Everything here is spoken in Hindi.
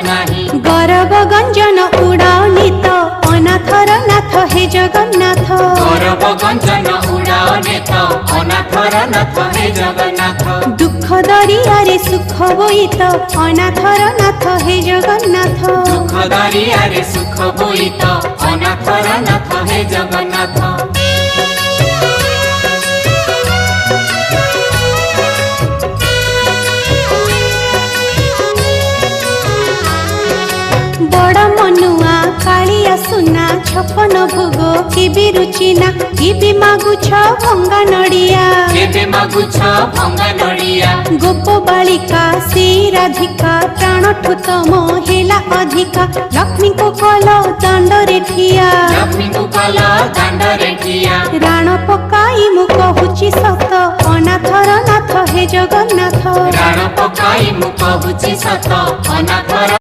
नाही। गौरव गंजन उड़ानित अनाथर नाथ हे जगन्नाथ। गौरव गंजन उड़ानित अनाथर नाथ हे जगन्नाथ। दुख दरियारे सुख बोईत अनाथर नाथ हे जगन्नाथ। दुख दरियारे सुख बोईत अनाथर नाथ हे जगन्नाथ। बड़ मनुआ कालिया सुना छपन भोग केबे रुचिना केबे मागुछ भंगा नड़िया। केबे मागुछ भंगा नड़िया। गोप बालिका से राधिका प्राणठु तम हेला अधिका। लक्ष्मी को कल दांडरे ठिया। लक्ष्मी को कल दांडरे ठिया। राण पकाई मु कहूची सत अनाथर नाथ हे जगन्नाथ। राण पकाई मु कहूची सत अनाथर